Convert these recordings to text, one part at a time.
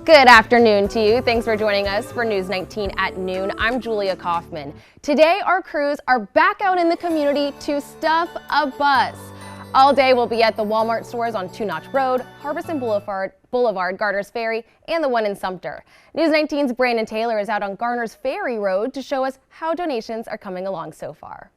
Good afternoon to you. Thanks for joining us for News 19 at noon. I'm Julia Kaufman. Today, our crews are back out in the community to stuff a bus. All day, we'll be at the Walmart stores on Two Notch Road, Harbison Boulevard, Garner's Ferry, and the one in Sumter. News 19's Brandon Taylor is out on Garner's Ferry Road to show us how donations are coming along so far.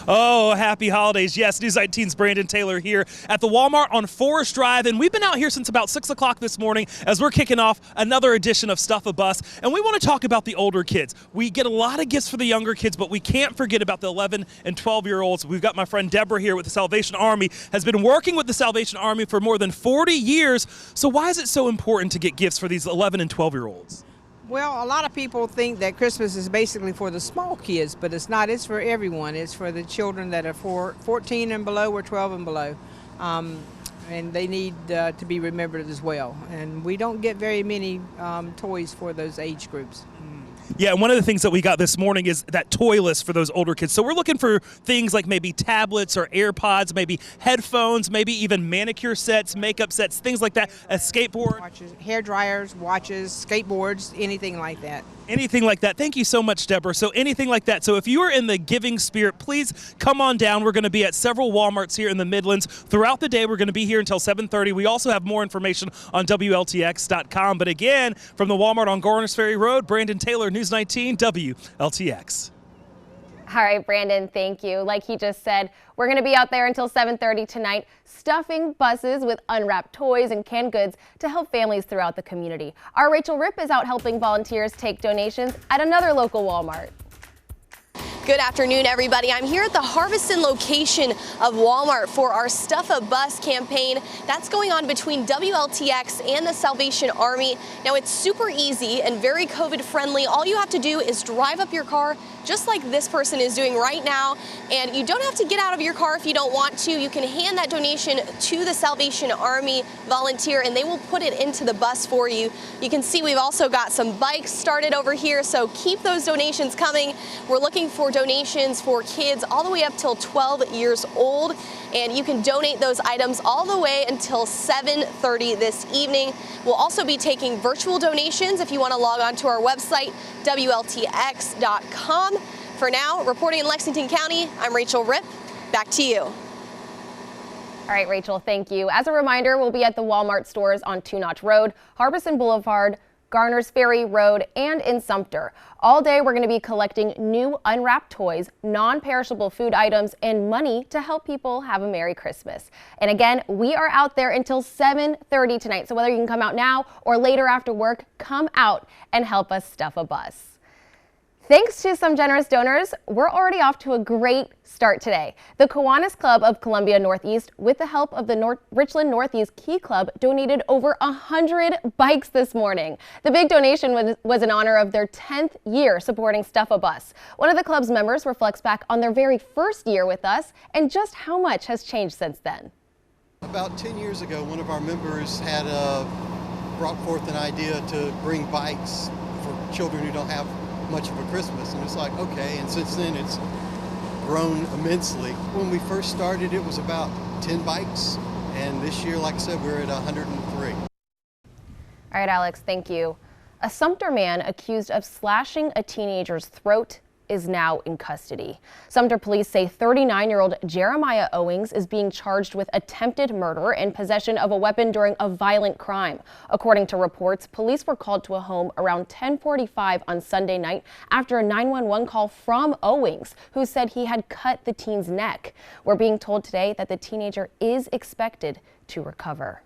Oh, happy holidays. Yes, News 19's Brandon Taylor here at the Walmart on Forest Drive, and we've been out here since about 6 o'clock this morning as we're kicking off another edition of Stuff a Bus, and we want to talk about the older kids. We get a lot of gifts for the younger kids, but we can't forget about the 11 and 12-year-olds. We've got my friend Deborah here with the Salvation Army, has been working with the Salvation Army for more than 40 years. So why is it so important to get gifts for these 11 and 12-year-olds? Well, a lot of people think that Christmas is basically for the small kids, but it's not. It's for everyone. It's for the children that are 14 and below or 12 and below. And they need to be remembered as well. And we don't get very many toys for those age groups. Yeah, and one of the things that we got this morning is that toy list for those older kids. So we're looking for things like maybe tablets or AirPods, maybe headphones, maybe even manicure sets, makeup sets, things like that, a skateboard. Watches, hair dryers, watches, skateboards, anything like that. Anything like that. Thank you so much, Deborah. So anything like that. So if you are in the giving spirit, please come on down. We're going to be at several Walmarts here in the Midlands. Throughout the day, we're going to be here until 7:30. We also have more information on WLTX.com. But again, from the Walmart on Garner's Ferry Road, Brandon Taylor, News 19, WLTX. All right, Brandon, thank you. Like he just said, we're going to be out there until 7:30 tonight, stuffing buses with unwrapped toys and canned goods to help families throughout the community. Our Rachel Ripp is out helping volunteers take donations at another local Walmart. Good afternoon, everybody. I'm here at the Harbison location of Walmart for our Stuff a Bus campaign. That's going on between WLTX and the Salvation Army. Now, it's super easy and very COVID friendly. All you have to do is drive up your car, just like this person is doing right now. And you don't have to get out of your car if you don't want to. You can hand that donation to the Salvation Army volunteer and they will put it into the bus for you. You can see we've also got some bikes started over here, so keep those donations coming. We're looking for donations for kids all the way up till 12 years old, and you can donate those items all the way until 7:30 this evening. We'll also be taking virtual donations if you want to log on to our website, WLTX.com. For now, reporting in Lexington County, I'm Rachel Ripp. Back to you. All right, Rachel, thank you. As a reminder, we'll be at the Walmart stores on Two Notch Road, Harbison Boulevard, Garner's Ferry Road, and in Sumter. All day, we're going to be collecting new unwrapped toys, non-perishable food items, and money to help people have a Merry Christmas. And again, we are out there until 7:30 tonight. So whether you can come out now or later after work, come out and help us stuff a bus. Thanks to some generous donors, we're already off to a great start today. The Kiwanis Club of Columbia Northeast, with the help of the Richland Northeast Key Club, donated over 100 bikes this morning. The big donation was in honor of their 10th year supporting Stuff a Bus. One of the club's members reflects back on their very first year with us and just how much has changed since then. About 10 years ago, one of our members had brought forth an idea to bring bikes for children who don't have much of a Christmas, and it's like, okay, and since then it's grown immensely. When we first started, it was about 10 bikes, and this year, like I said, we're at 103. All right, Alex, thank you. A Sumter man accused of slashing a teenager's throat is now in custody. Sumter police say 39-year-old Jeremiah Owings is being charged with attempted murder and possession of a weapon during a violent crime. According to reports, police were called to a home around 10:45 on Sunday night after a 911 call from Owings, who said he had cut the teen's neck. We're being told today that the teenager is expected to recover.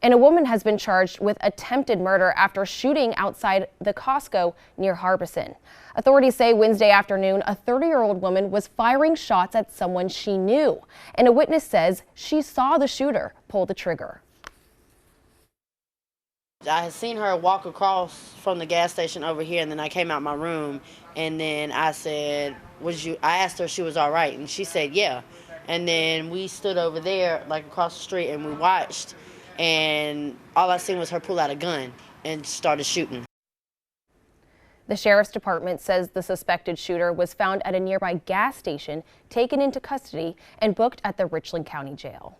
And a woman has been charged with attempted murder after shooting outside the Costco near Harbison. Authorities say Wednesday afternoon, a 30-year-old woman was firing shots at someone she knew. And a witness says she saw the shooter pull the trigger. I had seen her walk across from the gas station over here, and then I came out my room, and then I said, I asked her if she was all right, and she said, yeah. And then we stood over there, like across the street, and we watched. And all I seen was her pull out a gun and started shooting. The sheriff's department says the suspected shooter was found at a nearby gas station, taken into custody, and booked at the Richland County Jail.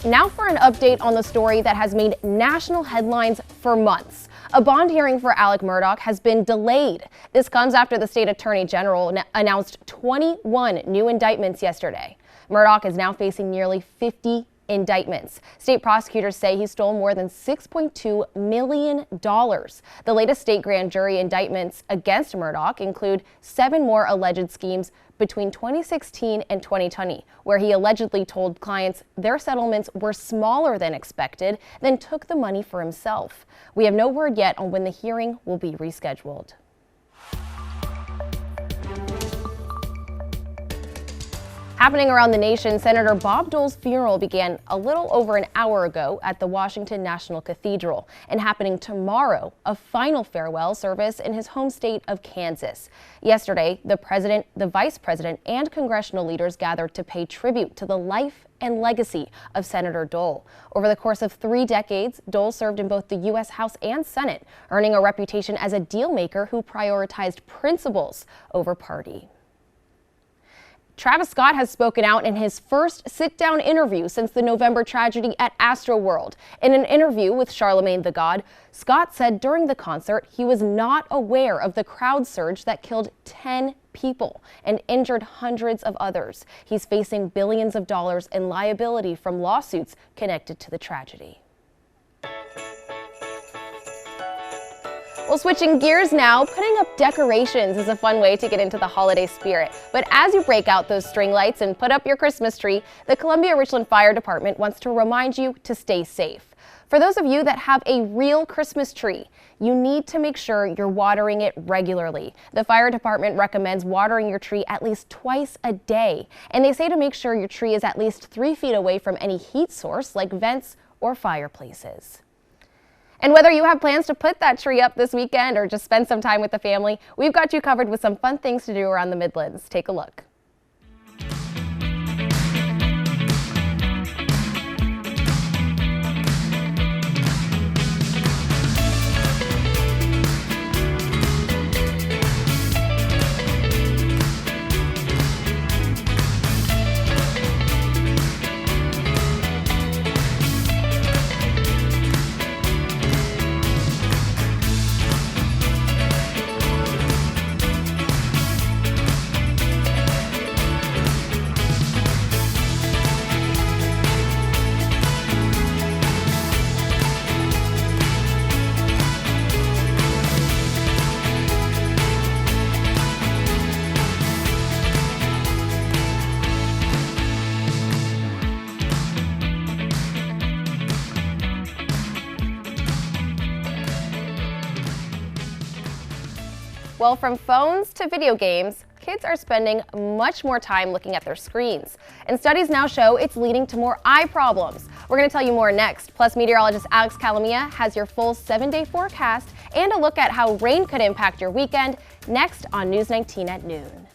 Now for an update on the story that has made national headlines for months. A bond hearing for Alec Murdaugh has been delayed. This comes after the state attorney general announced 21 new indictments yesterday. Murdaugh is now facing nearly 50 indictments. State prosecutors say he stole more than $6.2 million. The latest state grand jury indictments against Murdaugh include 7 more alleged schemes between 2016 and 2020, where he allegedly told clients their settlements were smaller than expected, then took the money for himself. We have no word yet on when the hearing will be rescheduled. Happening around the nation, Senator Bob Dole's funeral began a little over an hour ago at the Washington National Cathedral, and happening tomorrow, a final farewell service in his home state of Kansas. Yesterday, the president, the vice president, and congressional leaders gathered to pay tribute to the life and legacy of Senator Dole. Over the course of 3 decades, Dole served in both the U.S. House and Senate, earning a reputation as a deal maker who prioritized principles over party. Travis Scott has spoken out in his first sit-down interview since the November tragedy at Astroworld. In an interview with Charlemagne the God, Scott said during the concert he was not aware of the crowd surge that killed 10 people and injured hundreds of others. He's facing billions of dollars in liability from lawsuits connected to the tragedy. Well, switching gears now, putting up decorations is a fun way to get into the holiday spirit. But as you break out those string lights and put up your Christmas tree, the Columbia Richland Fire Department wants to remind you to stay safe. For those of you that have a real Christmas tree, you need to make sure you're watering it regularly. The fire department recommends watering your tree at least twice a day. And they say to make sure your tree is at least 3 feet away from any heat source like vents or fireplaces. And whether you have plans to put that tree up this weekend or just spend some time with the family, we've got you covered with some fun things to do around the Midlands. Take a look. Well, from phones to video games, kids are spending much more time looking at their screens. And studies now show it's leading to more eye problems. We're going to tell you more next. Plus, meteorologist Alex Calamia has your full 7-day forecast and a look at how rain could impact your weekend next on News 19 at noon.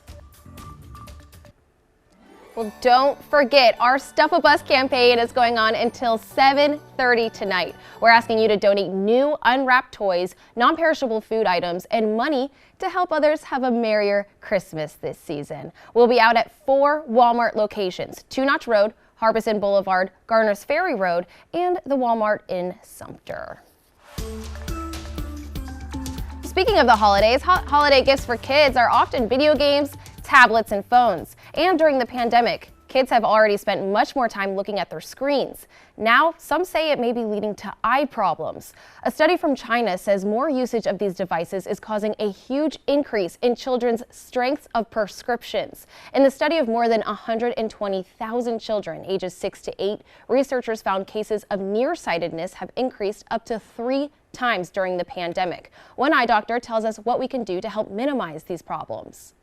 Well, don't forget, our Stuff a Bus campaign is going on until 7:30 tonight. We're asking you to donate new unwrapped toys, non-perishable food items, and money to help others have a merrier Christmas this season. We'll be out at 4 Walmart locations: 2 Notch Road, Harbison Boulevard, Garner's Ferry Road, and the Walmart in Sumter. Speaking of the holidays, holiday gifts for kids are often video games, tablets, and phones. And during the pandemic, kids have already spent much more time looking at their screens. Now, some say it may be leading to eye problems. A study from China says more usage of these devices is causing a huge increase in children's strengths of prescriptions. In the study of more than 120,000 children ages 6 to 8, researchers found cases of nearsightedness have increased up to 3 times during the pandemic. One eye doctor tells us what we can do to help minimize these problems.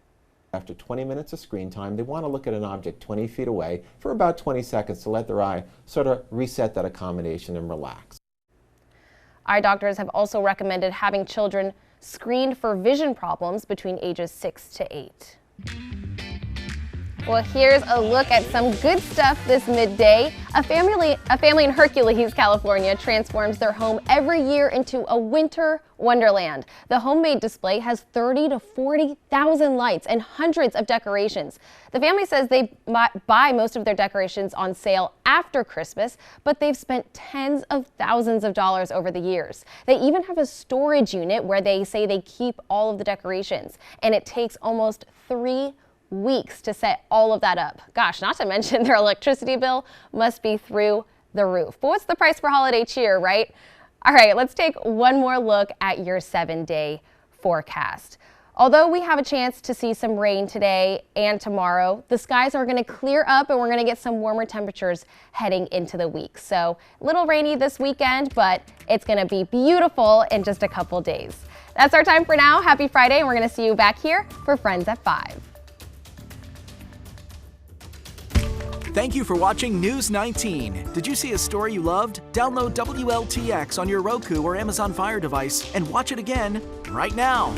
After 20 minutes of screen time, they want to look at an object 20 feet away for about 20 seconds to let their eye sort of reset that accommodation and relax. Eye doctors have also recommended having children screened for vision problems between ages 6 to 8. Well, here's a look at some good stuff this midday. A family in Hercules, California transforms their home every year into a winter wonderland. The homemade display has 30 to 40,000 lights and hundreds of decorations. The family says they buy most of their decorations on sale after Christmas, but they've spent tens of thousands of dollars over the years. They even have a storage unit where they say they keep all of the decorations, and it takes almost 3 weeks to set all of that up. Gosh, not to mention their electricity bill must be through the roof. But what's the price for holiday cheer, right? All right, let's take one more look at your 7-day forecast. Although we have a chance to see some rain today and tomorrow, the skies are going to clear up and we're going to get some warmer temperatures heading into the week. So a little rainy this weekend, but it's going to be beautiful in just a couple days. That's our time for now. Happy Friday, and we're going to see you back here for Friends at 5. Thank you for watching News 19. Did you see a story you loved? Download WLTX on your Roku or Amazon Fire device and watch it again right now.